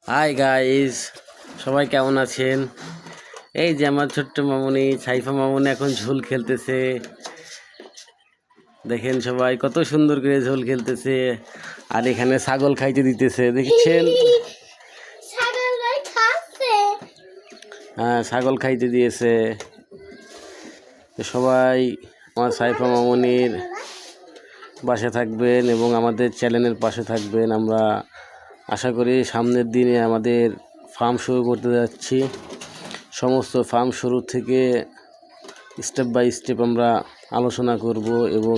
Hi guys, সবাই কেমন আছেন? এই যে আমার ছোট্ট মামুনি সাইফা মামুনি এখন ঝোল খেলতেছে। দেখেন সবাই কত সুন্দর করে ঝোল খেলতেছে। আর এখানে ছাগল খাইতে দিতেছে, দেখছেন? হ্যাঁ, ছাগল খাইতে দিয়েছে। তো সবাই আমার সাইফা মামুনির পাশে থাকবেন এবং আমাদের চ্যানেলের পাশে থাকবেন। আমরা আশা করি সামনের দিনে আমাদের ফার্ম শুরু করতে যাচ্ছি। সমস্ত ফার্ম শুরু থেকে স্টেপ বাই স্টেপ আমরা আলোচনা করব এবং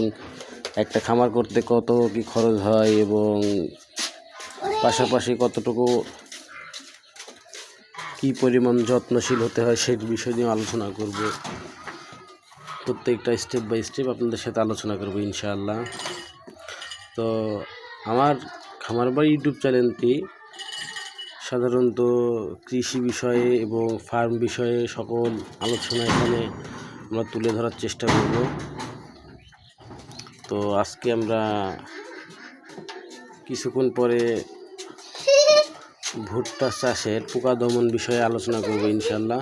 একটা খামার করতে কত কি খরচ হয় এবং পাশাপাশি কতটুকু কি পরিমাণ যত্নশীল হতে হয় সেই বিষয় নিয়ে আলোচনা করব। প্রত্যেকটা স্টেপ বাই স্টেপ আপনাদের সাথে আলোচনা করব ইনশাআল্লাহ। তো আমার খামার বাড়ি ইউটিউব চ্যানেলটি সাধারণত কৃষি বিষয়ে এবং ফার্ম বিষয়ে সকল আলোচনা এখানে আমরা তুলে ধরার চেষ্টা করব। তো আজকে আমরা কিছুক্ষণ পরে ভুট্টা চাষের পোকা দমন বিষয়ে আলোচনা করব ইনশাআল্লাহ।